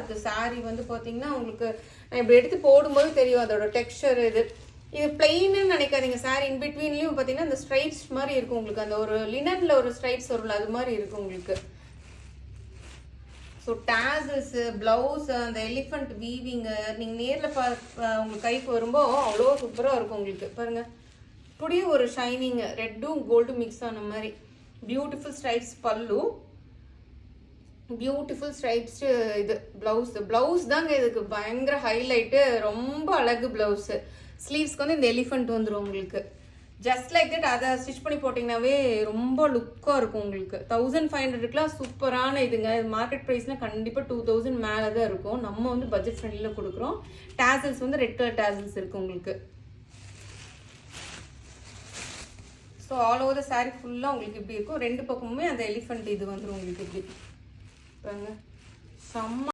இருக்குது சாரீ வந்து பார்த்தீங்கன்னா உங்களுக்கு நான் இப்படி எடுத்து போடும்போது தெரியும் அதோட டெக்ஸ்சர். இது பிளெயின்னு நினைக்காதீங்க. சாரீ இன்பிட்வீன்லேயும் பார்த்தீங்கன்னா அந்த ஸ்ட்ரைப்ஸ் மாதிரி இருக்கும் உங்களுக்கு. அந்த ஒரு லினனில் ஒரு ஸ்ட்ரைப்ஸ் வரும்ல அது மாதிரி இருக்கும் உங்களுக்கு. ஸோ டேசல்ஸு, ப்ளவுஸ், அந்த எலிஃபண்ட் வீவிங்கு நீங்கள் நேரில் உங்களுக்கு கைக்கு வரும்போது அவ்வளோ சூப்பராக இருக்கும் உங்களுக்கு. பாருங்கள், இப்படியே ஒரு ஷைனிங்கு ரெட்டும் கோல்டும் மிக்ஸ் ஆன மாதிரி பியூட்டிஃபுல் ஸ்ட்ரைப்ஸ் பல்லு, பியூட்டிஃபுல் ஸ்ட்ரைப்ஸ். இது ப்ளவுஸ் தாங்க இதுக்கு பயங்கர ஹைலைட்டு. ரொம்ப அழகு ப்ளவுஸு. ஸ்லீவ்ஸ்க்கு வந்து இந்த எலிஃபண்ட் வந்துடும் உங்களுக்கு. ஜஸ்ட் லைக் தட் அதை ஸ்டிச் பண்ணி போட்டிங்கனாவே ரொம்ப லுக்காக இருக்கும் உங்களுக்கு. 1500க்குலாம் சூப்பரான இதுங்க. மார்க்கெட் ப்ரைஸ்னால் கண்டிப்பாக 2000 மேலே தான் இருக்கும். நம்ம வந்து பட்ஜெட் ஃப்ரெண்ட்லியில் கொடுக்குறோம். டேசல்ஸ் வந்து ரெட் கலர் டேசல்ஸ் இருக்குது உங்களுக்கு. So all over the sari ஃபுல்லாக உங்களுக்கு இப்படி இருக்கும். 2 பக்கமுமே அந்த எலிஃபண்ட் இது வந்துடும் உங்களுக்கு இப்படி. பாருங்க, செம்ம